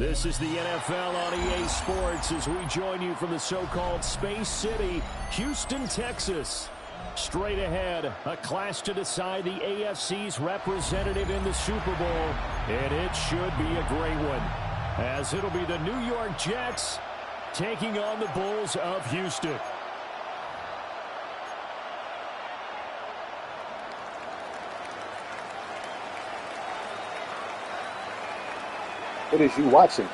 This is the NFL on EA Sports as we join you from the so-called Space City, Houston, Texas. Straight ahead, a clash to decide the AFC's representative in the Super Bowl, and it should be a great one, as it'll be the New York Jets taking on the Bulls of Houston. What is you watching?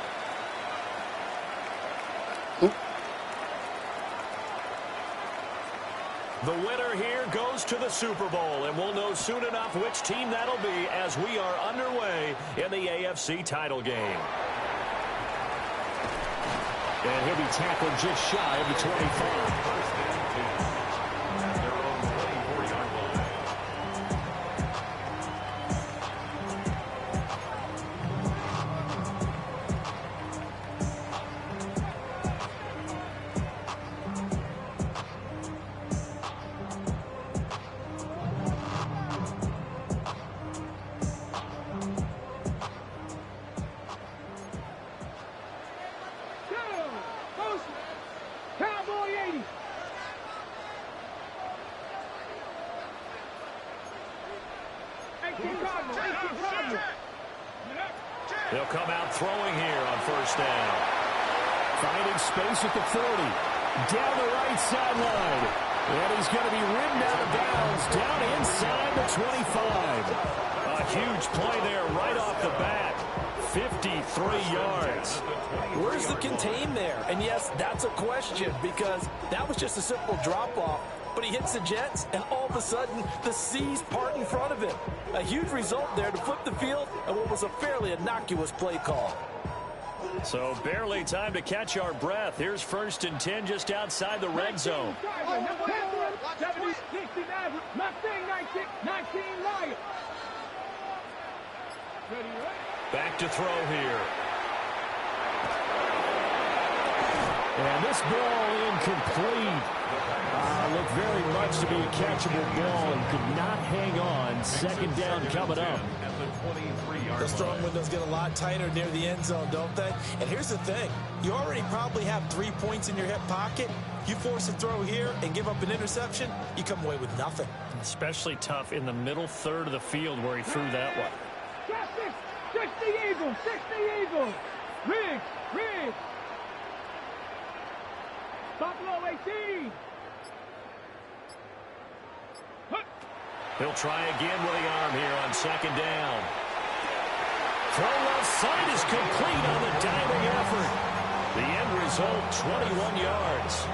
The winner here goes to the Super Bowl, and we'll know soon enough which team that'll be as we are underway in the AFC title game. And he'll be tackled just shy of the 25. They'll come out throwing here on first down. Finding space at the 40. Down the right sideline. And he's going to be ridden out of bounds down inside the 25. A huge play there right off the bat. 53 yards. Where's the contain there? And yes, that's a question because that was just a simple drop-off. But he hits the Jets, and all of a sudden, the seas part in front of him. A huge result there to flip the field and what was a fairly innocuous play call. So barely time to catch our breath. Here's 1st and 10 just outside the red zone. Back to throw here. And this ball incomplete. Looked very much to be a catchable ball and could not hang on. 2nd down coming up. The strong windows get a lot tighter near the end zone, don't they? And here's the thing. You already probably have 3 points in your hip pocket. You force a throw here and give up an interception, you come away with nothing. Especially tough in the middle third of the field where he threw that one. 60 Eagles, 60 Eagles. Riggs. Buffalo 18. He'll try again with the arm here on 2nd down. Throw left side is complete on the diving effort. The end result, 21 yards.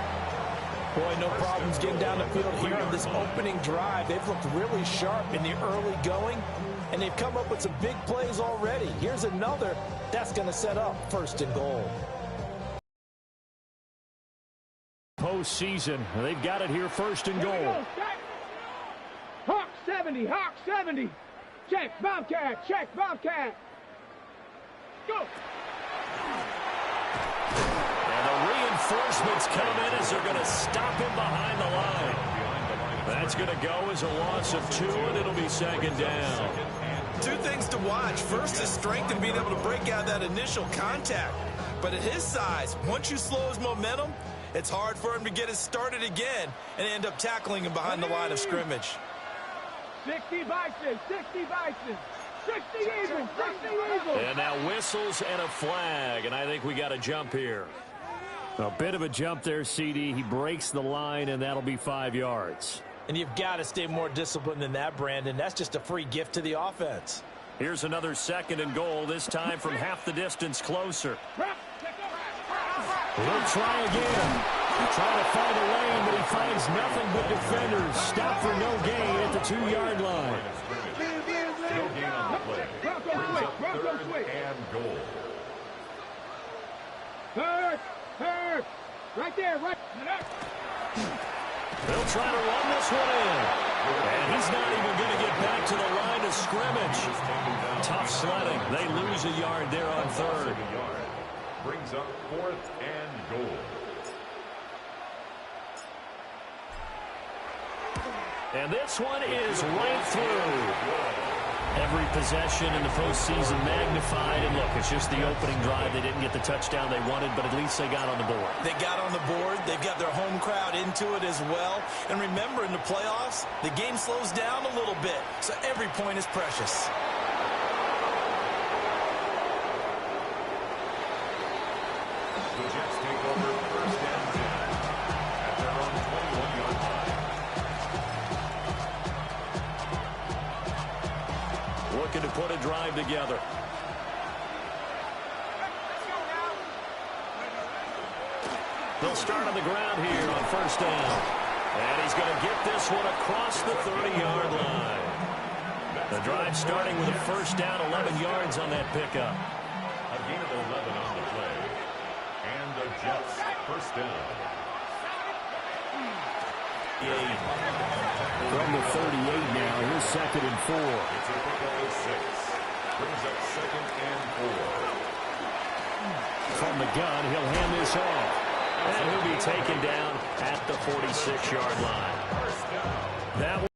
Boy, no problems getting down the field here on this opening drive. They've looked really sharp in the early going, and they've come up with some big plays already. Here's another that's going to set up 1st and goal. Postseason, they've got it here 1st and goal. Hawk 70, Hawk 70. Check, Bobcat, Go. And the reinforcements come in as they're going to stop him behind the line. That's going to go as a loss of 2, and it'll be 2nd down. 2 things to watch. First, his strength in being able to break out that initial contact. But at his size, once you slow his momentum, it's hard for him to get it started again and end up tackling him behind the line of scrimmage. 60 Bison, 60 Bison. 60 Eagles, 60 Eagles. And now whistles and a flag, and I think we got a jump here. A bit of a jump there, CD. He breaks the line, and that'll be 5 yards. And you've got to stay more disciplined than that, Brandon. That's just a free gift to the offense. Here's another 2nd and goal, this time from half the distance closer. He'll try again. Trying to find a lane, but he finds nothing but defenders. Stop for no gain at the 2-yard line. No gain on the play. Brings up 3rd and goal. Hurt. Right there, right. They'll try to run this one in. And he's not even going to get back to the line of scrimmage. Tough sledding. They lose a yard there on 3rd. Brings up 4th and goal. And this one is right through. Every possession in the postseason magnified. And look, it's just the opening drive. They didn't get the touchdown they wanted, but at least they got on the board. They got on the board. They've got their home crowd into it as well. And remember, in the playoffs, the game slows down a little bit. So every point is precious. The Jets take over first and 10 at their own 21-yard line. Looking to put a drive together. They'll start on the ground here on first down. And he's going to get this one across the 30-yard line. The drive starting with a first down, 11 yards on that pickup. A gain of 11 on the play. And the Jets first down. From the 38 now, here's 2nd and 4. It's a pickup of 6. Brings up 2nd and 4. From the gun, he'll hand this off. And he'll be taken down at the 46-yard line. That was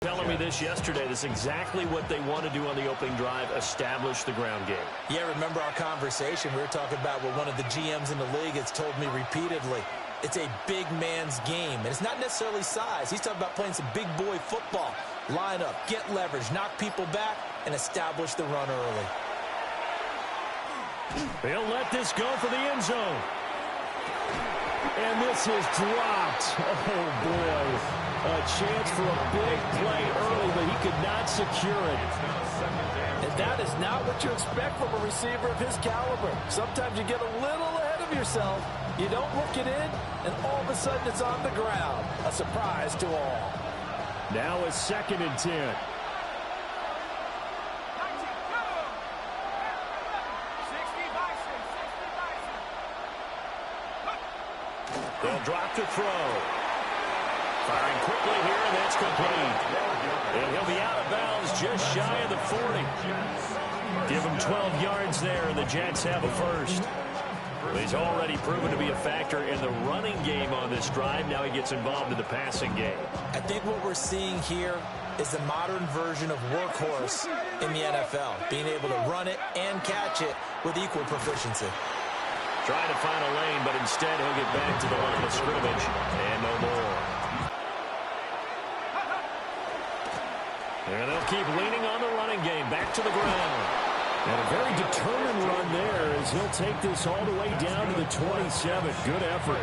telling me this yesterday. This is exactly what they want to do on the opening drive, establish the ground game. Yeah, remember our conversation? We were talking about what one of the GMs in the league has told me repeatedly. It's a big man's game, and it's not necessarily size. He's talking about playing some big boy football. Line up, get leverage, knock people back, and establish the run early. He'll let this go for the end zone. And this is dropped. Oh, boy. A chance for a big play early, but he could not secure it. And that is not what you expect from a receiver of his caliber. Sometimes you get a little ahead of yourself. You don't look it in, and all of a sudden it's on the ground. A surprise to all. Now a 2nd and 10. They'll drop to throw. Firing quickly here, and that's complete. And he'll be out of bounds just shy of the 40. Give him 12 yards there, and the Jets have a first. Well, he's already proven to be a factor in the running game on this drive. Now he gets involved in the passing game. I think what we're seeing here is the modern version of workhorse in the NFL, being able to run it and catch it with equal proficiency. Trying to find a lane, but instead he'll get back to the line of scrimmage and no more. And they'll keep leaning on the running game. Back to the ground. And a very determined run there as he'll take this all the way down to the 27. Good effort.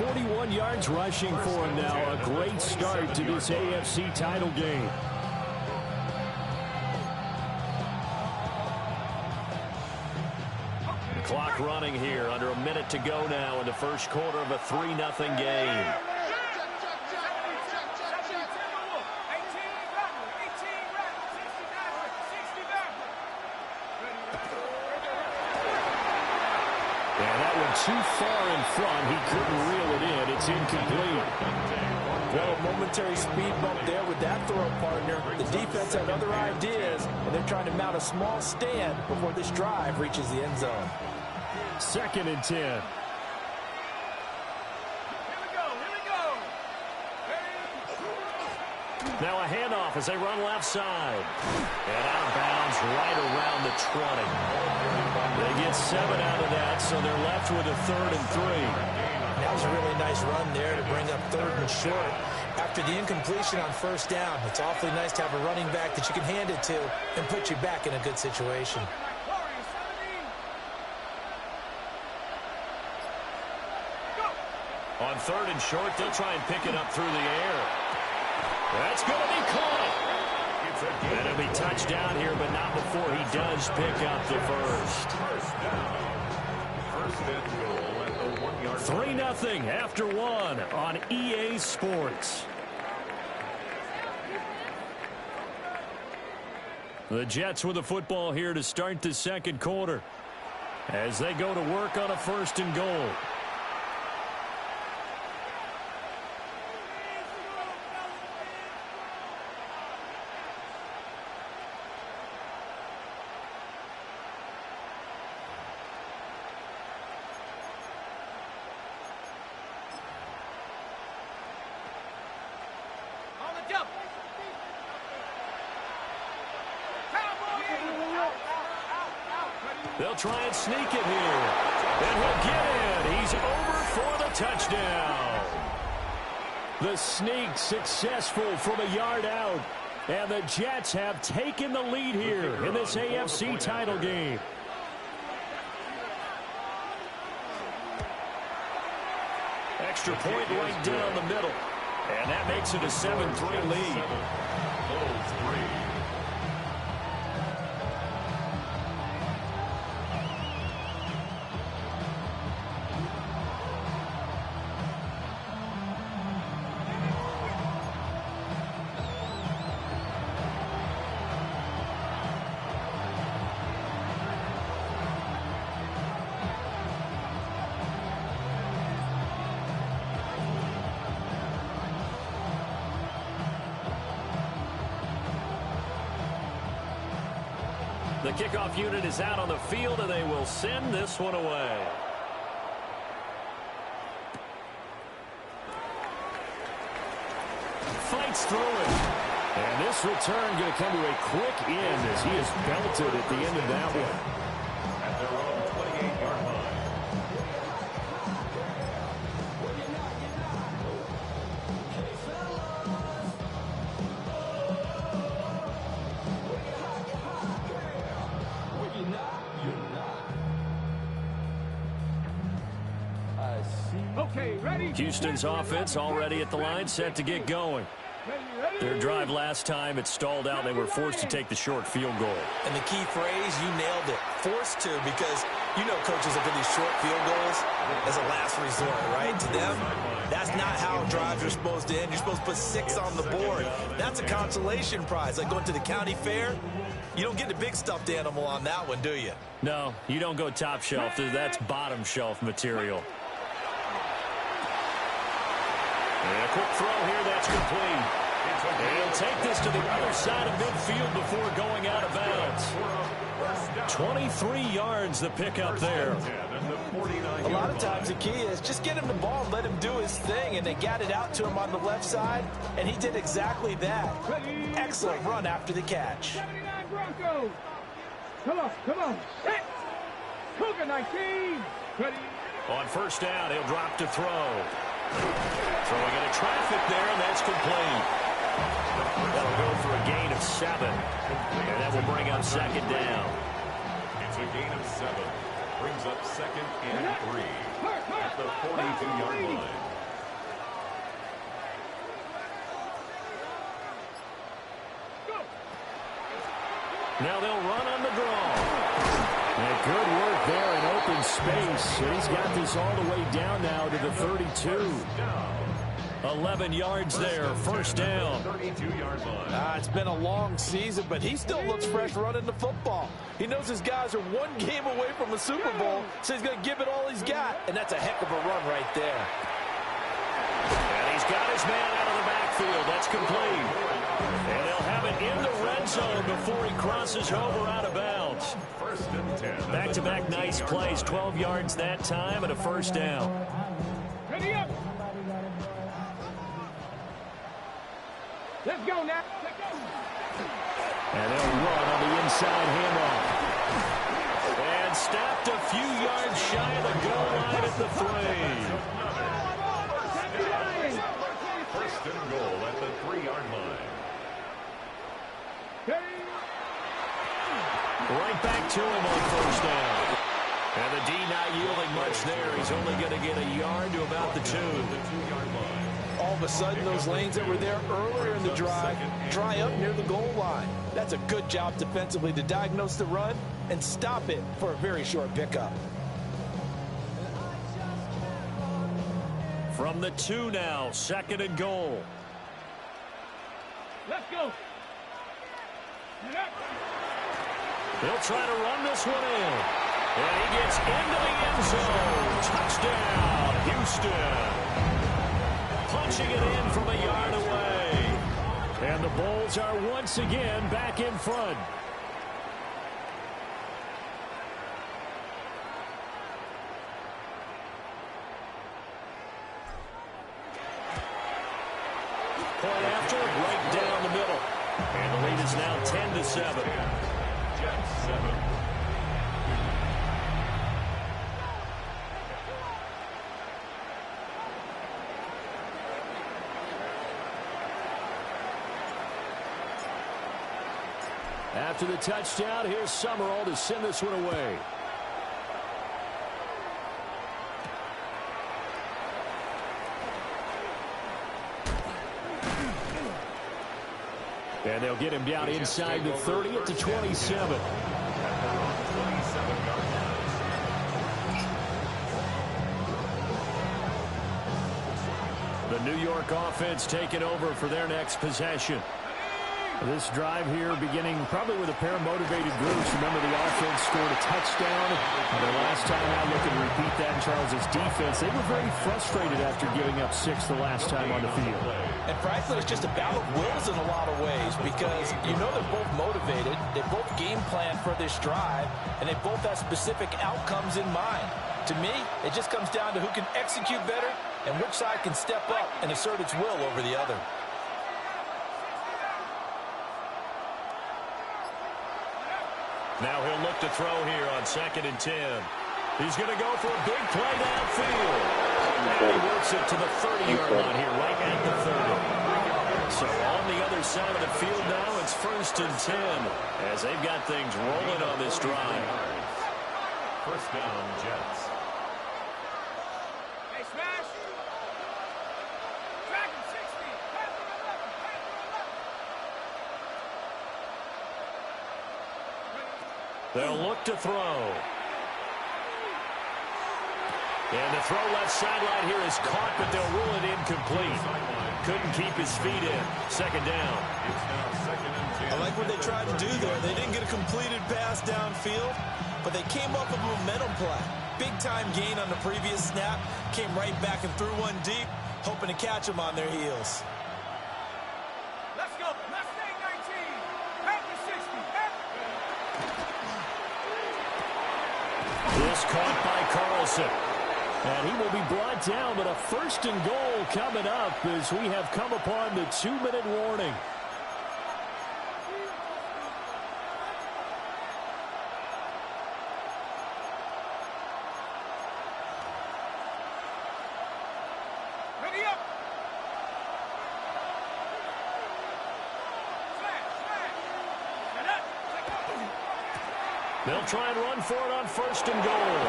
41 yards rushing for him now. A great start to this AFC title game. Clock running here. Under a minute to go now in the first quarter of a 3-0 game. And that one too far in front. He couldn't reel it in. It's incomplete. Well, a momentary speed bump there with that throw, partner. The defense had other ideas, and they're trying to mount a small stand before this drive reaches the end zone. 2nd and 10. Now a handoff as they run left side. And out of bounds right around the 20. They get 7 out of that, so they're left with a 3rd and 3. That was a really nice run there to bring up 3rd and short. After the incompletion on first down, it's awfully nice to have a running back that you can hand it to and put you back in a good situation. On 3rd and short, they'll try and pick it up through the air. That's going to be caught. And it'll be touchdown here, but not before he does pick up the first. First and goal at the 1-yard 3-0 after 1 on EA Sports. The Jets with the football here to start the second quarter as they go to work on a 1st and goal. On the jump. They'll try and sneak it here. And he'll get in. He's over for the touchdown. The sneak successful from a yard out. And the Jets have taken the lead here in this AFC title game. Extra point right down the middle. And that makes it a 7-3 lead. The kickoff unit is out on the field, and they will send this one away. Fights through it. And this return going to come to a quick end as he is belted at the end of that one. At their own 28-yard line. Okay, ready? Houston's offense already at the line, set to get going. Their drive last time, it stalled out. They were forced to take the short field goal. And the key phrase, you nailed it. Forced to, because you know coaches look at these short field goals as a last resort, right? To them, that's not how drives are supposed to end. You're supposed to put 6 on the board. That's a consolation prize. Like going to the county fair, you don't get the big stuffed animal on that one, do you? No, you don't go top shelf. That's bottom shelf material. And a quick throw here, that's complete. He'll take this to the other side of midfield before going out of bounds. 23 yards the pickup there. A lot of times the key is just get him the ball and let him do his thing, and they got it out to him on the left side, and he did exactly that. Excellent run after the catch. 79 Broncos. Come on, come on. Hit. Cougar 19. Ready. On first down, he'll drop to throw. Throwing into traffic there, and that's complete. That'll go for a gain of 7. And that will bring up second down. It's a gain of 7. Brings up second and 3 at the 42-yard line. Now they'll run on the draw. And good work there in open space. And he's got this all the way down now to the 32. 11 yards there, first down. 32-yard line. It's been a long season, but he still looks fresh running the football. He knows his guys are one game away from a Super Bowl, so he's going to give it all he's got, and that's a heck of a run right there. And he's got his man out of the backfield. That's complete. And they'll have it in the red zone before he crosses over out of bounds. First and 10. Back-to-back nice plays, 12 yards that time and a first down. Ready up. Let's go now. Let's go. And they'll run on the inside handoff. And stopped a few yards shy of the goal line at the 3. First and goal at the 3-yard line. Right back to him on first down. And the D not yielding much there. He's only going to get a yard to about the 2. The 2-yard line. All of a sudden, those lanes that were there earlier in the drive dry up near the goal line. That's a good job defensively to diagnose the run and stop it for a very short pickup. From the 2 now, second and goal. Let's go. They'll try to run this one in. And he gets into the end zone. Touchdown, Houston. Punching it in from a yard away. And the Bulls are once again back in front. Point after, right down the middle. And the lead is now 10-7. Jets 7. After the touchdown, here's Summerall to send this one away. And they'll get him down inside the 30 at the 27. The New York offense taking over for their next possession. This drive here beginning probably with a pair of motivated groups. Remember, the offense scored a touchdown. Their last time out, looking to repeat that in Charles' defense. They were very frustrated after giving up 6 the last time on the field. And frankly, it's just a battle of wills in a lot of ways because you know they're both motivated. They both game plan for this drive, and they both have specific outcomes in mind. To me, it just comes down to who can execute better and which side can step up and assert its will over the other. Now he'll look to throw here on 2nd and 10. He's going to go for a big play downfield. And he works it to the 30-yard line here, right at the 30. So on the other side of the field now, it's 1st and 10 as they've got things rolling on this drive. First down, Jets. Hey, smash. Dragon 60. They'll look to throw. And the throw left sideline here is caught, but they'll rule it incomplete. Couldn't keep his feet in. 2nd down. I like what they tried to do there. They didn't get a completed pass downfield, but they came up with a momentum play. Big-time gain on the previous snap. Came right back and threw one deep, hoping to catch them on their heels. Let's go. Let's stay 19. Back to 60. This caught by Carlson. And he will be brought down, but a 1st and goal coming up as we have come upon the 2-minute warning. Ready up. They'll try and run for it on 1st and goal.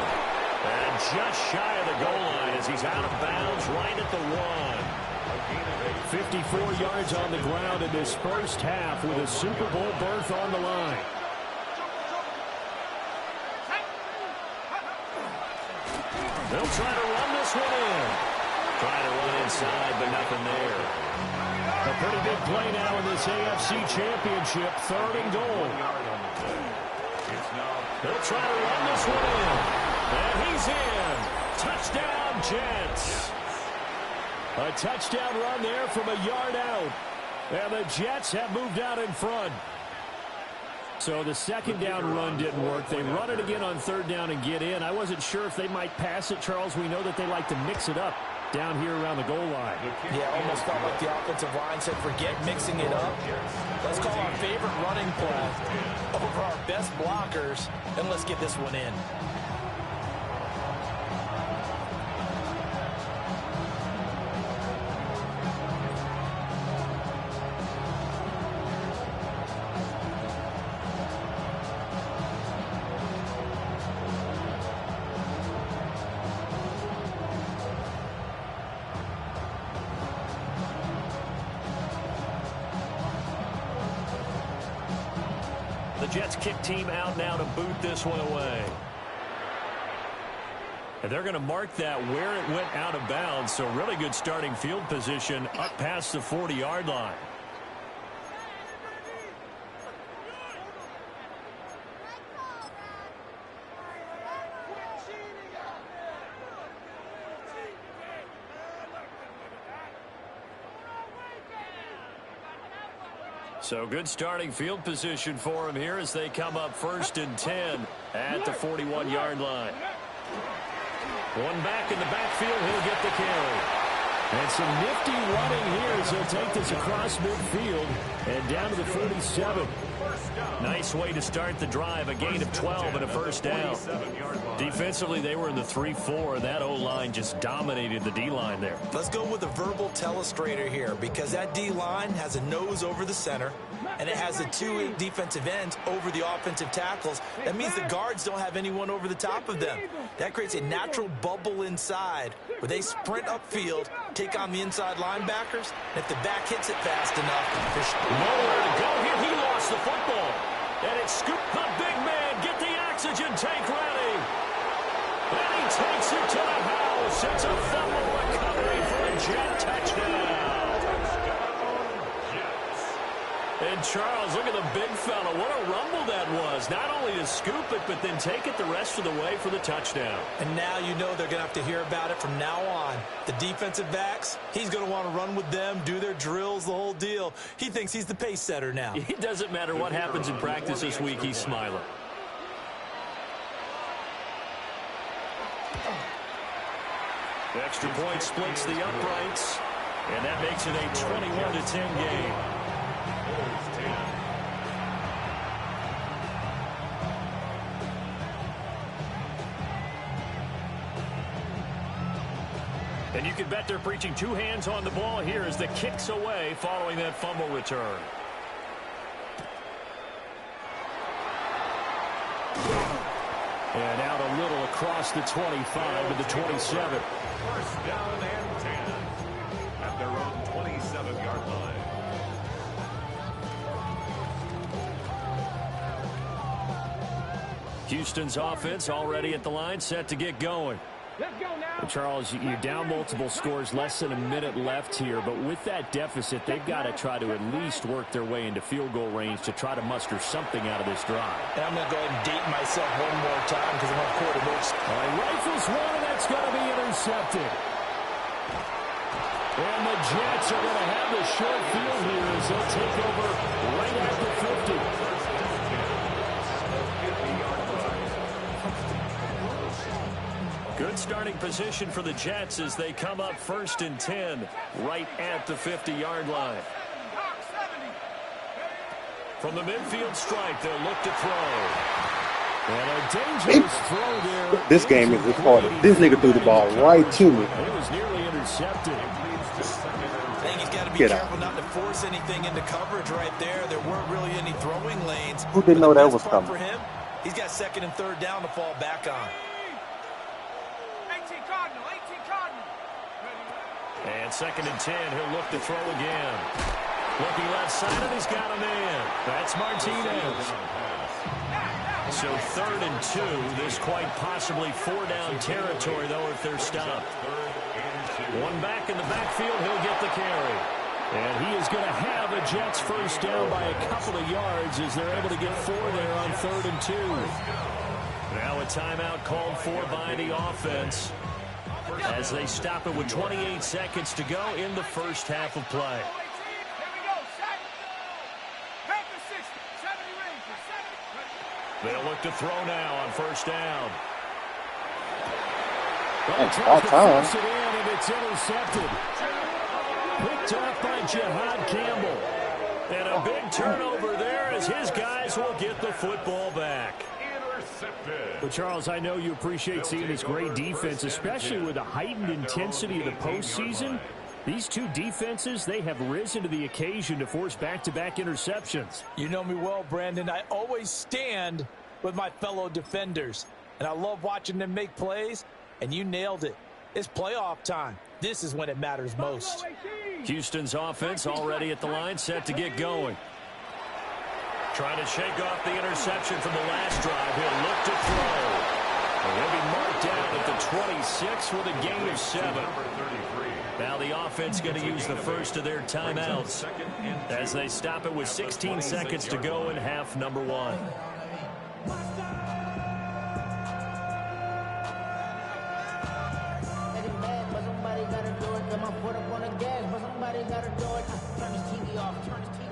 And just shy of the goal line as he's out of bounds right at the 1. 54 yards on the ground in this first half with a Super Bowl berth on the line. They'll try to run this one in. Trying to run inside, but nothing there. A pretty big play now in this AFC Championship, 3rd and goal. They'll try to run this one in. And he's in. Touchdown, Jets. A touchdown run there from a yard out. And the Jets have moved out in front. So the 2nd down run didn't work. They run it again on 3rd down and get in. I wasn't sure if they might pass it, Charles. We know that they like to mix it up down here around the goal line. Yeah, almost felt like the offensive line said, forget mixing it up. Let's call our favorite running play over our best blockers, and let's get this one in. The Jets kick team out now to boot this one away. And they're going to mark that where it went out of bounds. So really good starting field position up past the 40-yard line. So good starting field position for him here as they come up 1st and 10 at the 41-yard line. One back in the backfield, he'll get the carry. And some nifty running here as he'll take this across midfield and down to the 47. Nice way to start the drive, a gain of 12 and a 1st down. Defensively, they were in the 3-4, and that O-line just dominated the D-line there. Let's go with a verbal telestrator here because that D-line has a nose over the center. and it has the two defensive ends over the offensive tackles. That means the guards don't have anyone over the top of them. That creates a natural bubble inside where they sprint upfield, take on the inside linebackers, and if the back hits it fast enough, there's nowhere to go here. He lost the football. And it's scooped. The big man, get the oxygen tank ready. And he takes it to the house. It's a fumble recovery for a Jet touchdown. And Charles, look at the big fella. What a rumble that was. Not only to scoop it, but then take it the rest of the way for the touchdown. And now you know they're going to have to hear about it from now on. The defensive backs, he's going to want to run with them, do their drills, the whole deal. He thinks he's the pace setter now. It doesn't matter what happens in practice this week, he's smiling. The extra point splits the uprights, and that makes it a 21-10 game. And you can bet they're preaching two hands on the ball here as the kick's away following that fumble return. And out a little across the 25 to the 27. First down and 10 at their own 27-yard line. Houston's offense already at the line, set to get going. Let's go now. Charles, you're down multiple scores, less than a minute left here, but with that deficit, they've got to try to at least work their way into field goal range to try to muster something out of this drive. And I'm going to go ahead and date myself one more time because I'm on quarter moves. All right, rifles one, and that's going to be intercepted. And the Jets are going to have the short field here as they'll take over right at the 50. Good starting position for the Jets as they come up 1st and 10 right at the 50-yard line. From the midfield strike, they'll look to throw. And a dangerous throw there. This game is retarded. This nigga threw the ball right to me. It was nearly intercepted. I think he's got to be careful not to force anything into coverage right there. There weren't really any throwing lanes. Who didn't know that was coming? For him, he's got 2nd and 3rd down to fall back on. And 2nd and 10, he'll look to throw again. Looking left side, and he's got a man. That's Martinez. So 3rd and 2, this quite possibly 4-down territory, though, if they're stopped. One back in the backfield, he'll get the carry. And he is going to have a Jets first down by a couple of yards as they're able to get 4 there on 3rd and 2. Now a timeout called for by the offense as they stop it with 28 seconds to go in the first half of play. They'll look to throw now on 1st down. That's all time. It in, and it's intercepted. Picked up by Jihad Campbell. And a big turnover there as his guys will get the football back. But, Charles, I know you appreciate seeing this great defense, especially with the heightened intensity of the postseason. These two defenses, they have risen to the occasion to force back-to-back interceptions. You know me well, Brandon. I always stand with my fellow defenders, and I love watching them make plays, and you nailed it. It's playoff time. This is when it matters most. Houston's offense already at the line, set to get going. Trying to shake off the interception from the last drive. He'll look to throw. And he'll be marked down at the 26 with a gain of 7. Now the offense going to use the first of their timeouts as they stop it with 16 seconds to go in half number 1.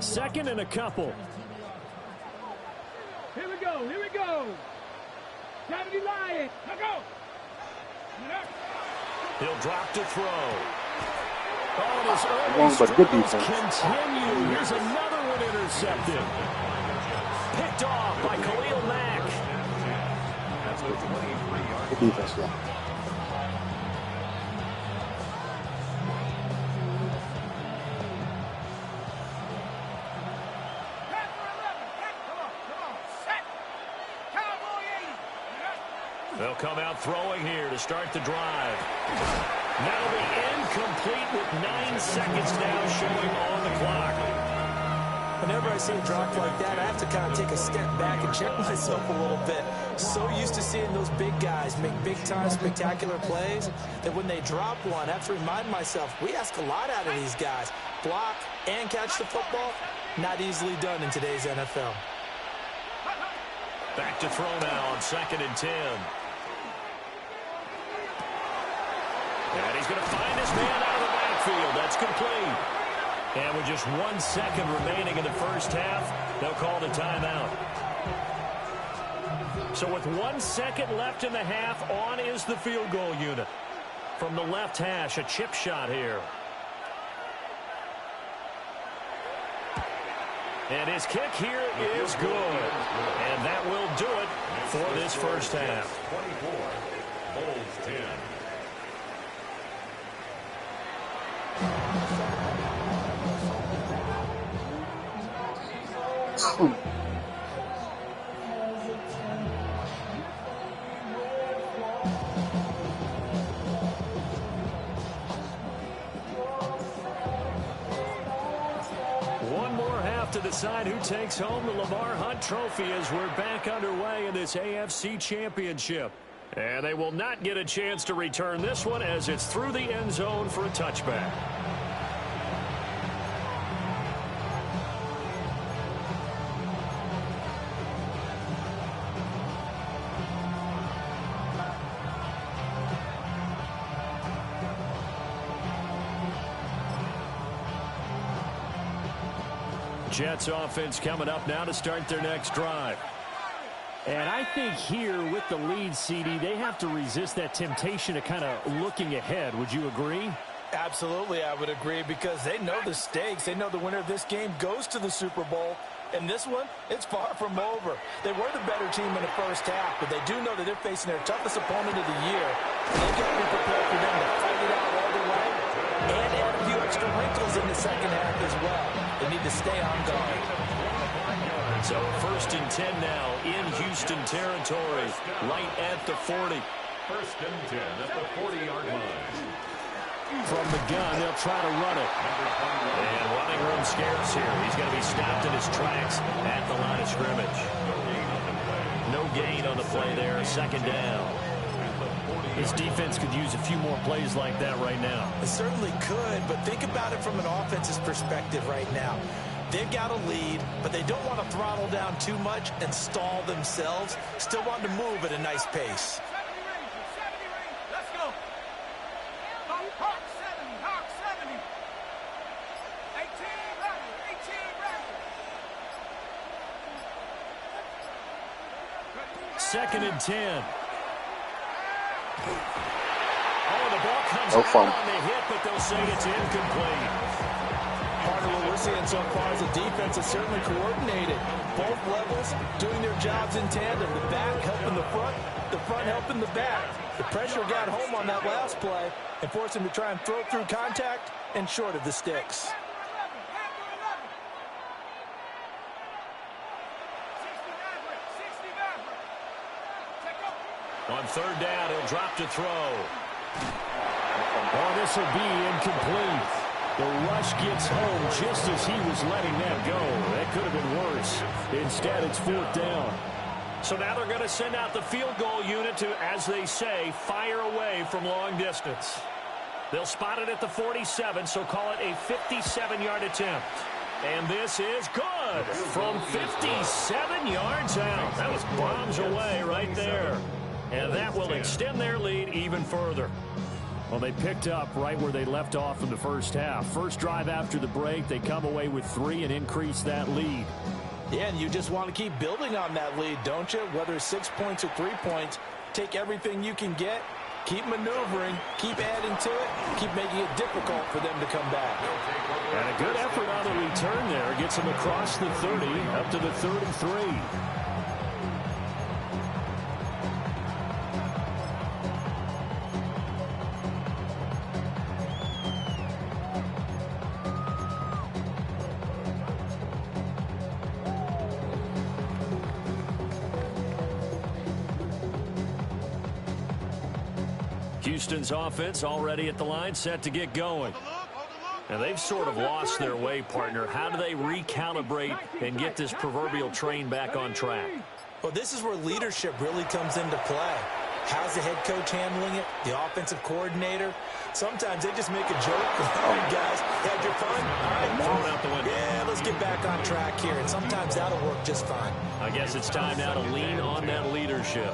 Second and a couple. Here we go. Here we go. 70 Lions. Let's go. He'll drop to throw. Oh, this Wrong, but good defense. Continue. Here's another one intercepted. Picked off by Khalil Mack. Good defense, yeah. come out throwing here to start the drive. That'll be incomplete with 9 seconds now showing on the clock. Whenever I see a drop like that, I have to kind of take a step back and check myself a little bit. So used to seeing those big guys make big-time spectacular plays that when they drop one, I have to remind myself, we ask a lot out of these guys. Block and catch the football, not easily done in today's NFL. Back to throw now on 2nd and 10. And he's going to find his man out of the backfield. That's complete. And with just 1 second remaining in the first half, they'll call the timeout. So with 1 second left in the half, on is the field goal unit. From the left hash, a chip shot here. And his kick here is good. And that will do it for this first half. 24, Bulls 10. One more half to decide who takes home the Lamar Hunt Trophy as we're back underway in this AFC Championship. And they will not get a chance to return this one as it's through the end zone for a touchback. Jets offense coming up now to start their next drive. And I think here with the lead, CD, they have to resist that temptation of kind of looking ahead. Would you agree? Absolutely, I would agree, because they know the stakes. They know the winner of this game goes to the Super Bowl. And this one, it's far from over. They were the better team in the first half, but they do know that they're facing their toughest opponent of the year. They've got to be prepared for them to fight it out all the way and add a few extra wrinkles in the second half as well. They need to stay on guard. So 1st and 10 now in Houston territory, right at the 40. 1st and 10 at the 40-yard line. From the gun, they'll try to run it. And running room scarce here. He's going to be stopped in his tracks at the line of scrimmage. No gain on the play there. 2nd down. His defense could use a few more plays like that right now. It certainly could, but think about it from an offense's perspective right now. They've got a lead, but they don't want to throttle down too much and stall themselves. Still want to move at a nice pace. Let's go. Hawk 70, Hawk 70. 18 2nd ready, 18 ready. and 10. Oh, the ball comes No out fun. on the hit, but they'll say it's incomplete. Part of what we're seeing so far is the defense is certainly coordinated. Both levels doing their jobs in tandem. The back helping the front helping the back. The pressure got home on that last play and forced him to try and throw through contact and short of the sticks. On 3rd down, he'll drop to throw. Oh, this will be incomplete. The rush gets home just as he was letting that go. That could have been worse. Instead, it's 4th down. So now they're going to send out the field goal unit to, as they say, fire away from long distance. They'll spot it at the 47, so call it a 57-yard attempt. And this is good from 57 yards out. That was bombs away right there. And that will extend their lead even further. Well, they picked up right where they left off in the first half. First drive after the break, they come away with 3 and increase that lead. Yeah, and you just want to keep building on that lead, don't you? Whether it's 6 points or 3 points, take everything you can get, keep maneuvering, keep adding to it, keep making it difficult for them to come back. And a good effort on the return there. Gets them across the 30, up to the 33. Houston's offense already at the line, set to get going. And they've sort of lost their way, partner. How do they recalibrate and get this proverbial train back on track? Well, this is where leadership really comes into play. How's the head coach handling it? The offensive coordinator? Sometimes they just make a joke. All right, guys, had your fun? All right, throw it out the window. Yeah, let's get back on track here. And sometimes that'll work just fine. I guess it's time now to lean on that leadership.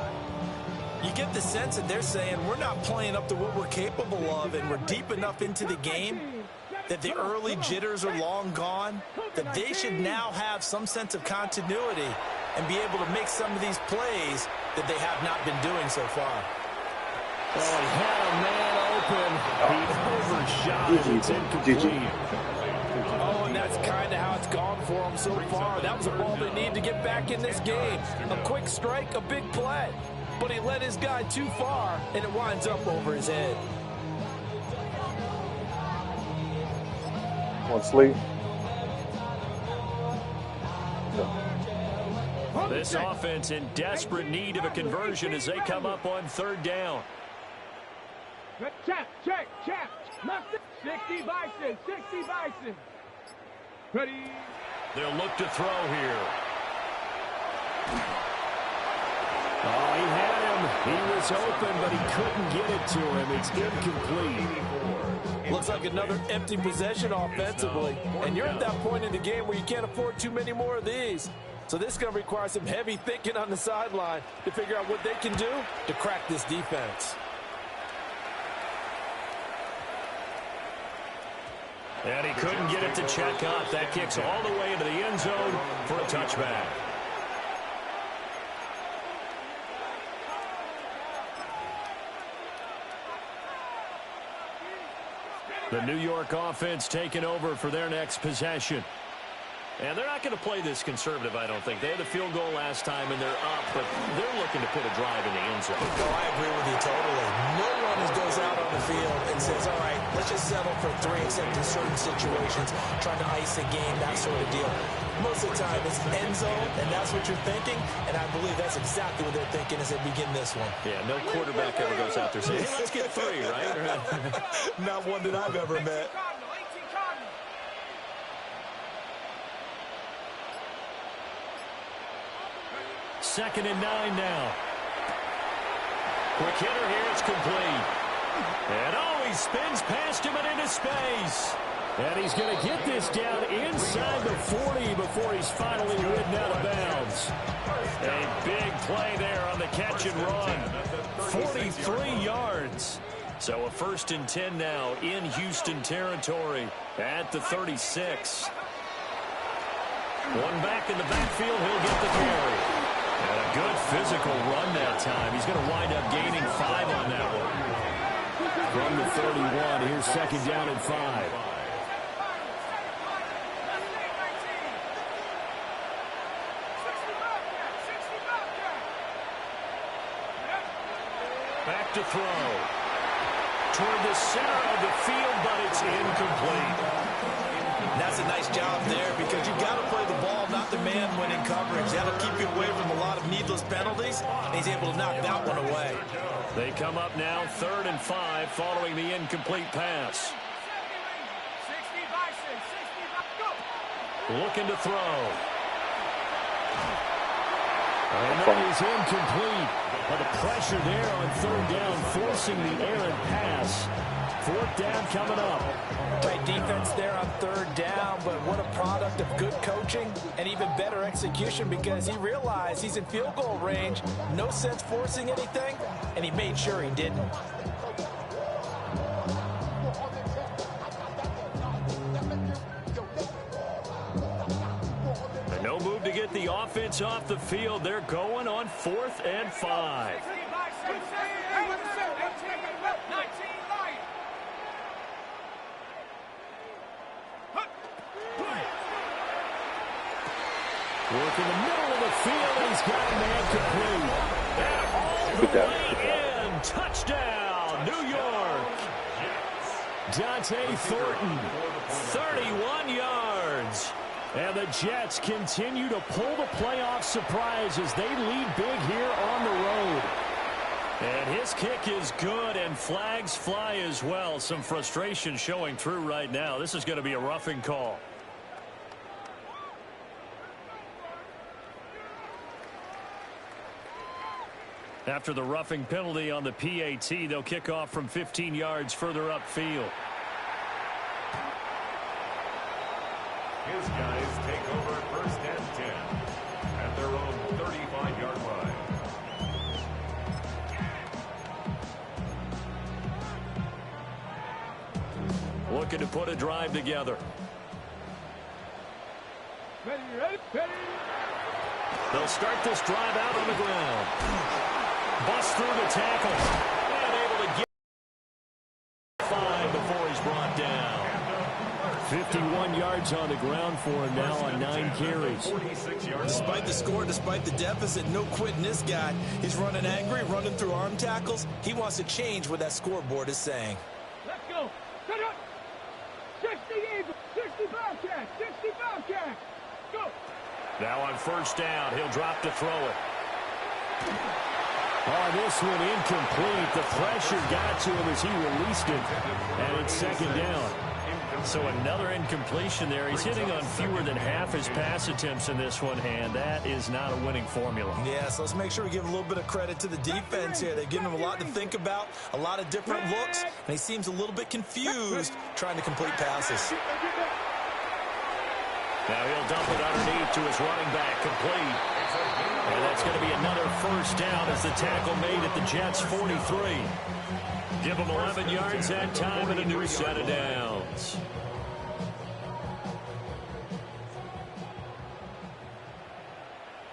You get the sense that they're saying we're not playing up to what we're capable of, and we're deep enough into the game that the early jitters are long gone, that they should now have some sense of continuity and be able to make some of these plays that they have not been doing so far. Oh, he had a man open. He overshot it. It's incomplete. Oh, and that's kind of how it's gone for them so far. That was a ball they need to get back in this game. A quick strike, a big play. But he led his guy too far, and it winds up over his head. Want sleep? This offense in desperate need of a conversion as they come up on third down. Check. 60 Bison, 60 Bison. Ready? They'll look to throw here. Oh, he had him. He was open, but he couldn't get it to him. It's incomplete. Looks like another empty possession offensively. And you're at that point in the game where you can't afford too many more of these. So this is going to require some heavy thinking on the sideline to figure out what they can do to crack this defense. And he couldn't get it to check up. That kicks all the way into the end zone for a touchback. The New York offense taking over for their next possession. And they're not going to play this conservative, I don't think. They had the field goal last time, and they're up, but they're looking to put a drive in the end zone. No, I agree with you totally. No one goes out on the field and says, all right, let's just settle for 3, except in certain situations, trying to ice a game, that sort of deal. Most of the time, it's end zone, and that's what you're thinking, and I believe that's exactly what they're thinking as they begin this one. Yeah, no quarterback ever goes out there saying, hey, let's get 3, right? Not one that I've ever met. Second and 9 now. Quick hitter here, it's complete. And oh, he spins past him and into space. And he's going to get this down inside the 40 before he's finally ridden out of bounds. A big play there on the catch and run. 43 yards. So a 1st and 10 now in Houston territory at the 36. One back in the backfield, he'll get the carry. And a good physical run that time. He's going to wind up gaining 5 on that one. From the 31, here's 2nd down and 5. Back to throw. Toward the center of the field, but it's incomplete. That's a nice job there because you've got to play the ball, not the man-winning coverage. That'll keep you away from a lot of needless penalties, and he's able to knock that one away. They come up now 3rd and 5 following the incomplete pass. Looking to throw. And that is incomplete. But the pressure there on 3rd down, forcing the errant pass. 4th down coming up. Tight defense there on 3rd down, but what a product of good coaching and even better execution because he realized he's in field goal range. No sense forcing anything, and he made sure he didn't. And no move to get the offense off the field. They're going on 4th and 5. Work in the middle of the field, and he's got a man complete. And all the way in. Touchdown, New York. Dante Thornton, 31 yards. And the Jets continue to pull the playoff surprise as they lead big here on the road. And his kick is good, and flags fly as well. Some frustration showing through right now. This is going to be a roughing call. After the roughing penalty on the PAT, they'll kick off from 15 yards further upfield. His guys take over first and 10 at their own 35-yard line. Looking to put a drive together. Ready, ready, ready. They'll start this drive out on the ground. Bust through the tackles. And able to get 5 before he's brought down. 51 yards on the ground for him now on 9 carries. Despite the score, despite the deficit, no quitting this guy. He's running angry, running through arm tackles. He wants to change what that scoreboard is saying. Let's go. Set up. 60 Eagles, 60 Bobcats, 60 Bobcats. Go. Now on first down, he'll drop to throw it. Oh, this one incomplete. The pressure got to him as he released it. And it's second down. So another incompletion there. He's hitting on fewer than half his pass attempts in this one, and that is not a winning formula. Yeah, so let's make sure we give a little bit of credit to the defense here. They've given him a lot to think about, a lot of different looks, and he seems a little bit confused trying to complete passes. Now he'll dump it underneath to his running back, complete. And that's going to be another first down as the tackle made at the Jets' 43. Give him 11 yards that time and a new set of downs.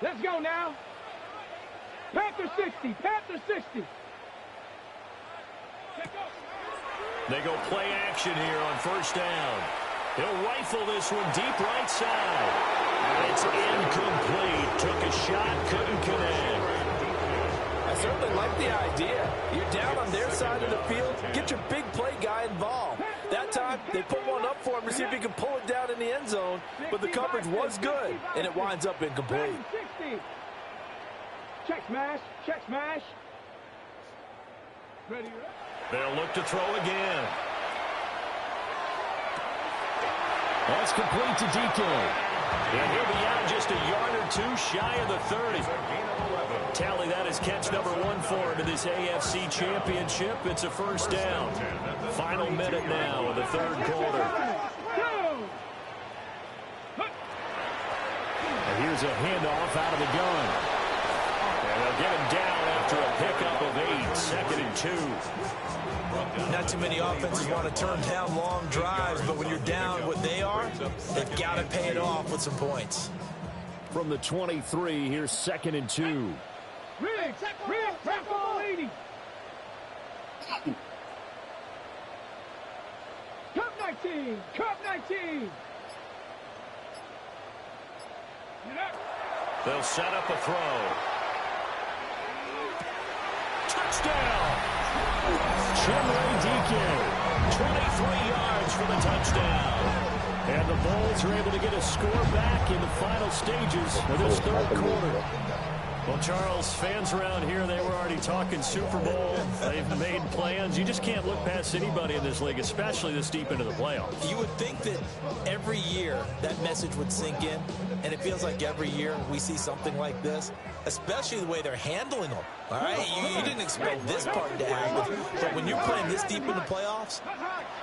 Let's go now. Panther 60, Panther 60. Let's go. They go play action here on first down. He'll rifle this one deep right side. It's incomplete. Took a shot, couldn't connect. I certainly like the idea. You're down on their side of the field. Get your big play guy involved. That time, they put one up for him to see if he can pull it down in the end zone. But the coverage was good, and it winds up incomplete. 60. Check smash, check smash. Ready, ready. They'll look to throw again. That's complete to DK. And he'll be out just a yard or two shy of the 30. Tally that is catch number 1 for him in this AFC Championship. It's a first down. Final minute now of the third quarter. And here's a handoff out of the gun. And they'll get him down after a pickup of 8, 2nd and 2. Not too many offenses want to turn down long drives, but when you're down what they are, they've got to pay it off with some points. From the 23, here's 2nd and 2. Rig, tackle 80. Cup 19, Cup 19. They'll set up a throw. Touchdown! Chimray DK, 23 yards for the touchdown. And the Bulls are able to get a score back in the final stages of this third quarter. Well, Charles, fans around here, they were already talking Super Bowl. They've made plans. You just can't look past anybody in this league, especially this deep into the playoffs. You would think that every year that message would sink in, and it feels like every year we see something like this, especially the way they're handling them. All right, you didn't expect this part to happen, but when you're playing this deep in the playoffs,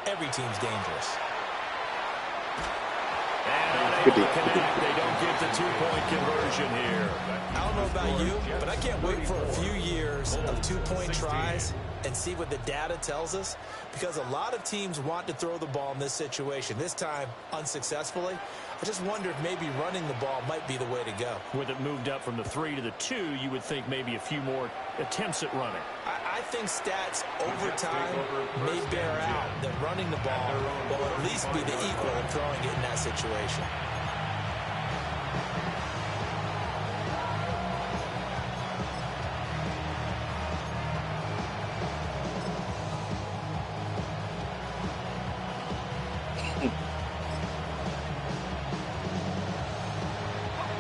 every team's dangerous. And they don't get the two-point conversion here. I don't know about you, but I can't wait for a few years of two-point tries and see what the data tells us, because a lot of teams want to throw the ball in this situation. This time, unsuccessfully. I just wonder if maybe running the ball might be the way to go. With it moved up from the 3 to the 2, you would think maybe a few more attempts at running. I think stats over time may bear out that running the ball will at least be the equal of throwing it in that situation.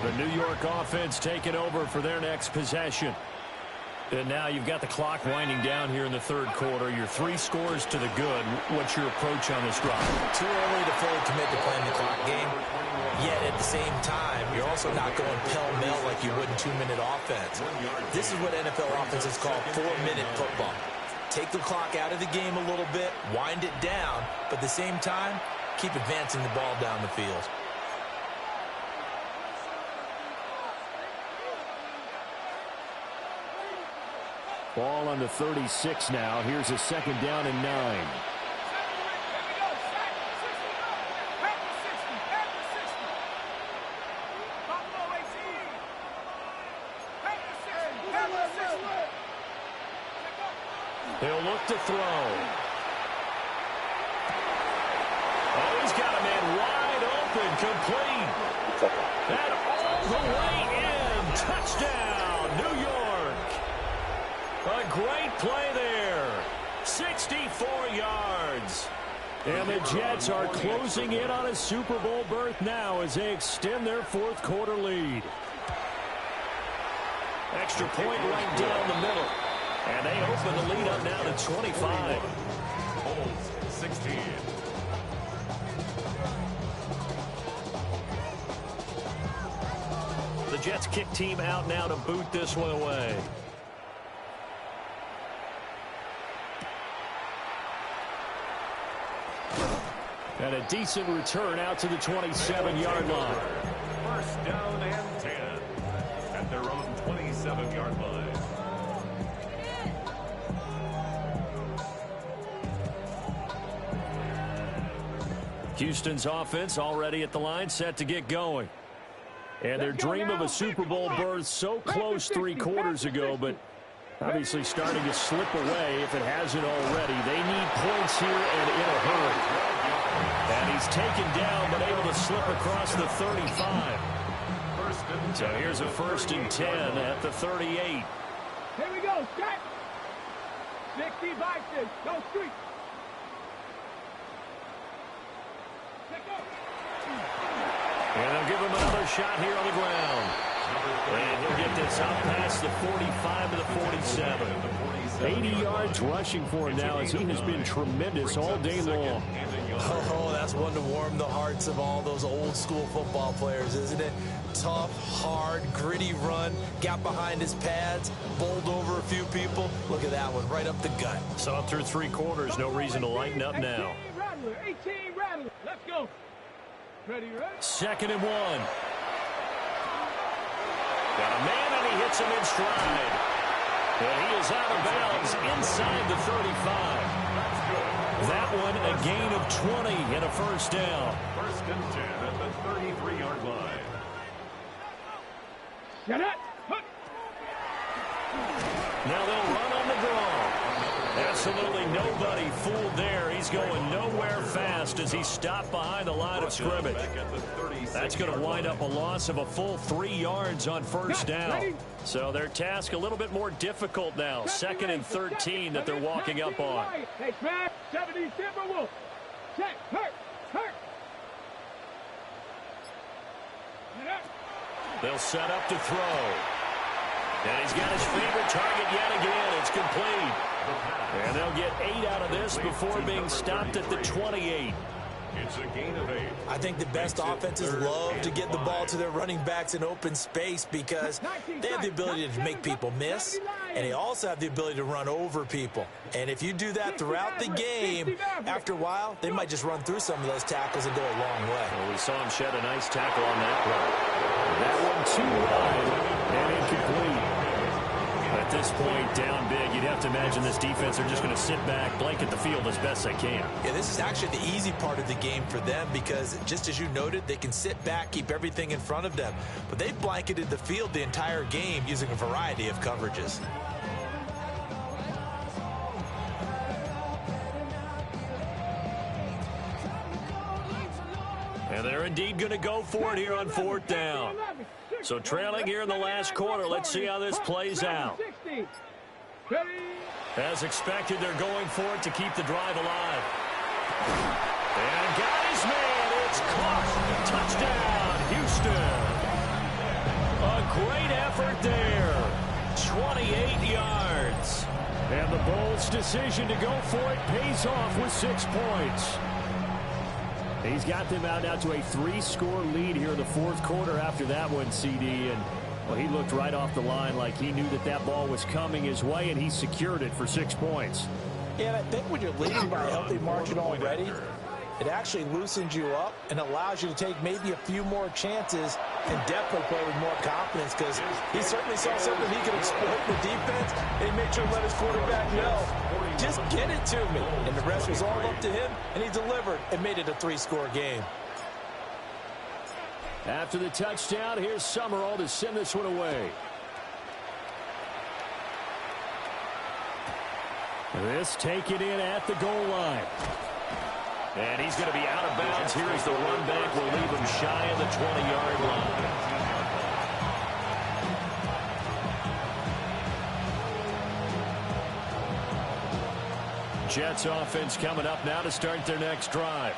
The New York offense taking over for their next possession. And now you've got the clock winding down here in the third quarter. Your 3 scores to the good. What's your approach on this drive? Too early to fully commit to playing the clock game. Yet at the same time, you're also not going pell-mell like you would in 2-minute offense. This is what NFL offenses call 4-minute football. Take the clock out of the game a little bit, wind it down, but at the same time, keep advancing the ball down the field. Ball on the 36 now. Here's a 2nd down and 9. He'll look to throw. Oh, he's got a man wide open, complete. And all the way in. Touchdown, New York. A great play there. 64 yards. And the Jets are closing in on a Super Bowl berth now as they extend their 4th quarter lead. Extra point right down the middle. And they open the lead up now to 25. Holds 16. The Jets kick team out now to boot this one away. And a decent return out to the 27-yard line. First down and 10 at their own 27-yard line. Houston's offense already at the line, set to get going. And their dream of a Super Bowl berth so close 3 quarters ago, but obviously starting to slip away if it hasn't already. They need points here and in a hurry. And he's taken down but able to slip across the 35. So here's a 1st and 10 at the 38. Here we go, set. 65, go street. And they'll give him another shot here on the ground. And he'll get this out past the 45 to the 47. 80 yards rushing for him now as he has been tremendous all day long. Oh, that's one to warm the hearts of all those old school football players, isn't it? Tough, hard, gritty run, got behind his pads, bowled over a few people. Look at that one, right up the gut. Saw it through 3 quarters, no reason to lighten up now. 18 Rattler, let's go. Ready, ready? 2nd and 1. Got a man and he hits him in stride. And he is out of bounds inside the 35. That one a gain of 20 and a 1st down. 1st and 10 at the 33-yard line. Get it. Now they'll run on the draw. Absolutely nobody fooled there. He's going nowhere fast as he stopped behind the line of scrimmage. That's going to wind up a loss of a full 3 yards on 1st down. So their task a little bit more difficult now. 2nd and 13 that they're walking up on. Hey, Smash, 70 Timberwolf. Check, hurt. They'll set up to throw. And he's got his favorite target yet again. It's complete. And they'll get 8 out of this before being stopped at the 28. It's a gain of 8. I think the best offenses love to get the ball to their running backs in open space because they have the ability to make people miss, and they also have the ability to run over people. And if you do that throughout the game, after a while, they might just run through some of those tackles and go a long way. Well, we saw him shed a nice tackle on that play. That one too wide and incomplete. At this point, down big, you'd have to imagine this defense are just going to sit back, blanket the field as best they can. Yeah, this is actually the easy part of the game for them because, just as you noted, they can sit back, keep everything in front of them. But they've blanketed the field the entire game using a variety of coverages. And they're indeed going to go for it here on 4th down. So trailing here in the last quarter, let's see how this plays out. As expected, they're going for it to keep the drive alive. And got his man. It's caught. Touchdown, Houston. A great effort there. 28 yards. And the Bulls' decision to go for it pays off with 6 points. He's got them out now to a 3-score lead here in the fourth quarter after that one, CD. And well, he looked right off the line like he knew that that ball was coming his way, and he secured it for 6 points. Yeah, and I think when you're leading by a healthy margin already, it actually loosens you up and allows you to take maybe a few more chances and definitely play with more confidence, because he certainly saw something he could exploit the defense, and he made sure to let his quarterback know, just get it to me. And the rest was all up to him, and he delivered and made it a 3-score game. After the touchdown, here's Summerall to send this one away. This taken in at the goal line. And he's going to be out of bounds here as the run back will leave him shy of the 20-yard line. Jets offense coming up now to start their next drive.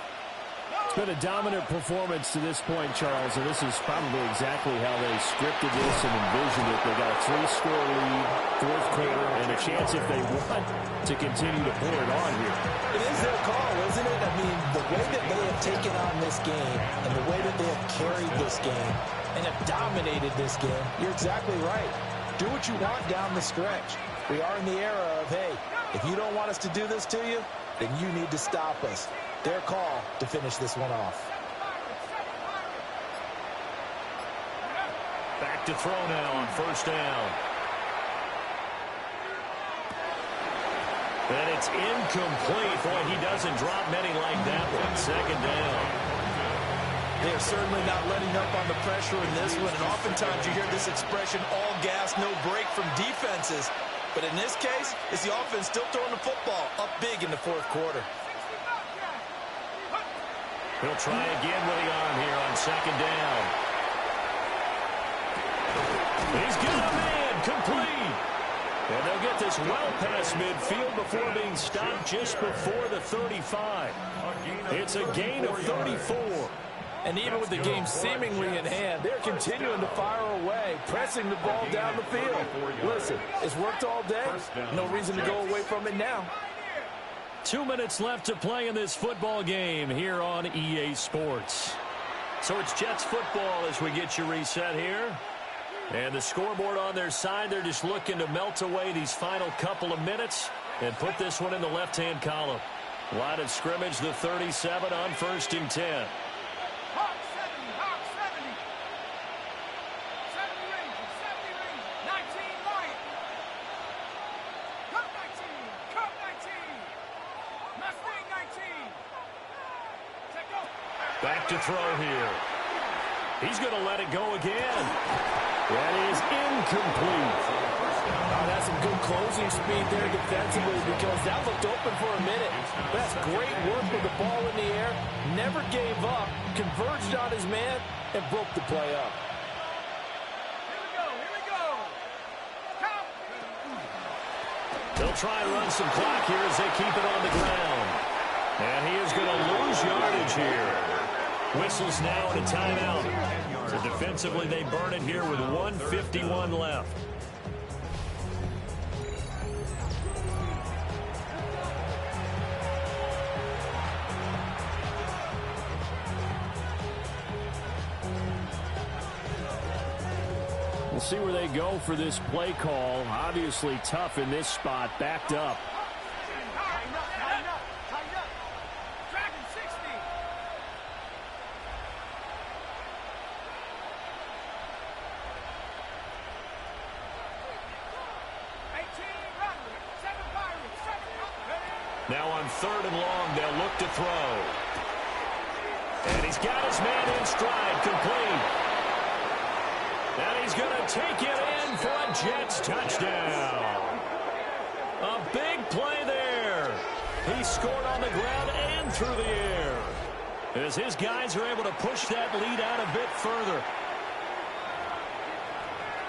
It's been a dominant performance to this point, Charles, and this is probably exactly how they scripted this and envisioned it. They got a 3-score lead, fourth quarter, and a chance if they want to continue to pour it on here. It is their call, isn't it? I mean, the way that they have taken on this game and the way that they have carried this game and have dominated this game, you're exactly right. Do what you want down the stretch. We are in the era of, hey, if you don't want us to do this to you, then you need to stop us. Their call to finish this one off. Back to throw now on first down. And it's incomplete. Boy, he doesn't drop many like that one. Second down. They're certainly not letting up on the pressure in this one. And oftentimes you hear this expression, all gas, no break from defenses. But in this case, it's the offense still throwing the football up big in the fourth quarter. He'll try again with the arm here on second down. He's got a man complete. And they'll get this well past midfield before being stopped just before the 35. It's a gain of 34. And even with the game seemingly in hand, they're continuing to fire away, pressing the ball down the field. Listen, it's worked all day. No reason to go away from it now. 2 minutes left to play in this football game here on EA Sports. So it's Jets football as we get you reset here. And the scoreboard on their side, they're just looking to melt away these final couple of minutes and put this one in the left-hand column. Line of scrimmage, the 37 on 1st and 10. Hawk 70, Hawk 70. 70 Rangers, 70 Rangers, 19 Lions. Cup 19, Cup 19. Mustang 19. Check go. Back to throw here. He's going to let it go again. That is incomplete. Oh, that's some good closing speed there defensively, because that looked open for a minute. That's great work with the ball in the air. Never gave up, converged on his man, and broke the play up. Here we go. Count. They'll try and run some clock here as they keep it on the ground. And he is going to lose yardage here. Whistles now and a timeout. So defensively, they burn it here with 1:51 left. We'll see where they go for this play call. Obviously tough in this spot, backed up. Tighten up. Dragon 60. 18 Runway, 7 Pirates, 7 Now on 3rd and long, they'll look to throw. And he's got his man in stride, complete. And he's going to take it in for a Jets touchdown. A big play there. He scored on the ground and through the air, as his guys are able to push that lead out a bit further.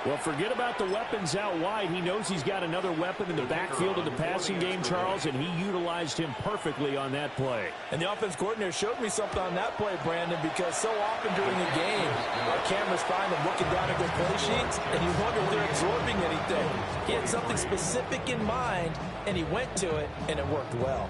Well, forget about the weapons out wide. He knows he's got another weapon in the backfield of the passing game, Charles, and he utilized him perfectly on that play. And the offense coordinator showed me something on that play, Brandon, because so often during the game, our cameras find them looking down at their play sheets, and you wonder if they're absorbing anything. He had something specific in mind, and he went to it, and it worked well.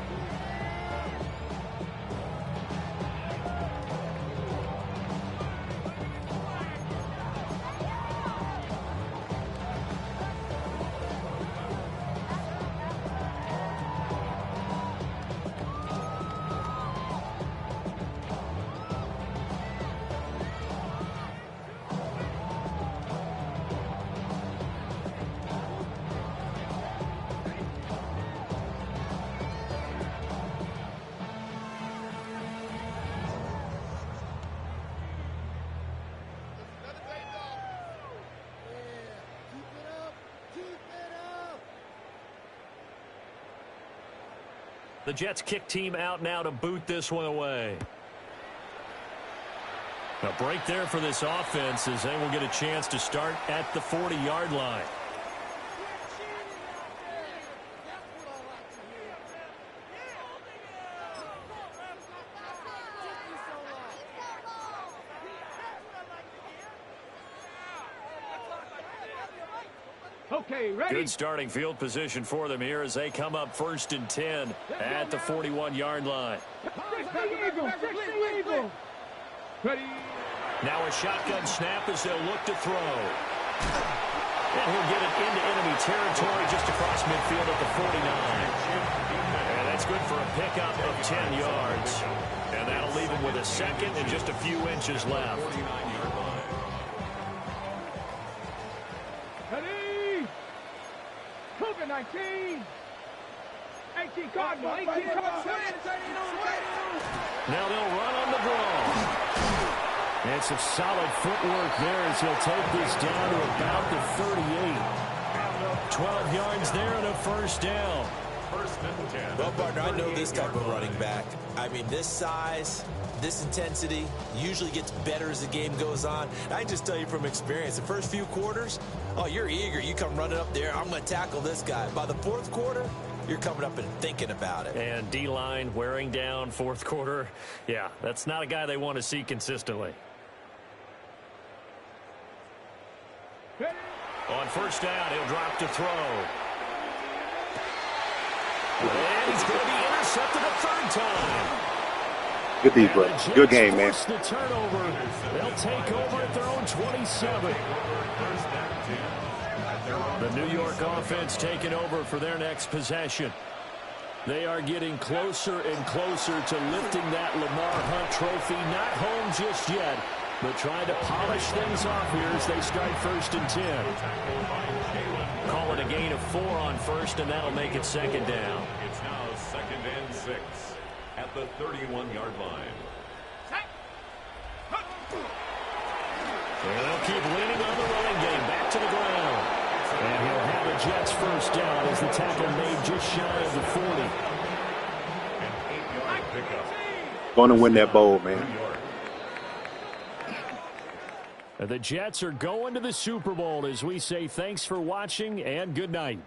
The Jets kick team out now to boot this one away. A break there for this offense as they will get a chance to start at the 40-yard line. Okay, ready? Good starting field position for them here as they come up 1st and 10 at the 41-yard line. 60 Eagles, 60 Eagles. Ready? Now a shotgun snap as they'll look to throw. And he'll get it into enemy territory just across midfield at the 49. And that's good for a pickup of 10 yards. And that'll leave him with a second and just a few inches left. Ready? COVID-19. 18 Cardinal, 18 Cardinal. Now they'll run on the draw. And some solid footwork there as he'll take this down to about the 38. 12 yards there and a first down. Well, partner, I know this type of running back. I mean, this size, this intensity usually gets better as the game goes on. I can just tell you from experience, the first few quarters, oh, you're eager. You come running up there, I'm going to tackle this guy. By the fourth quarter, you're coming up and thinking about it. And D-line wearing down fourth quarter. Yeah, that's not a guy they want to see consistently. On first down, he'll drop to throw. And he's going to be intercepted a third time. Good defense. Good game, man. The turnover. They'll take over at their own 27. The New York offense taking over for their next possession. They are getting closer and closer to lifting that Lamar Hunt trophy. Not home just yet, but trying to polish things off here as they start 1st and 10. Call it a gain of 4 on first, and that'll make it second down. It's now 2nd and 6 at the 31-yard line. And they'll keep leaning on the running game. Back to the ground. And he'll have the Jets first down as the tackle made just shy of the 40. An 8-yard pickup. Going to win that bowl, man. The Jets are going to the Super Bowl as we say thanks for watching and good night.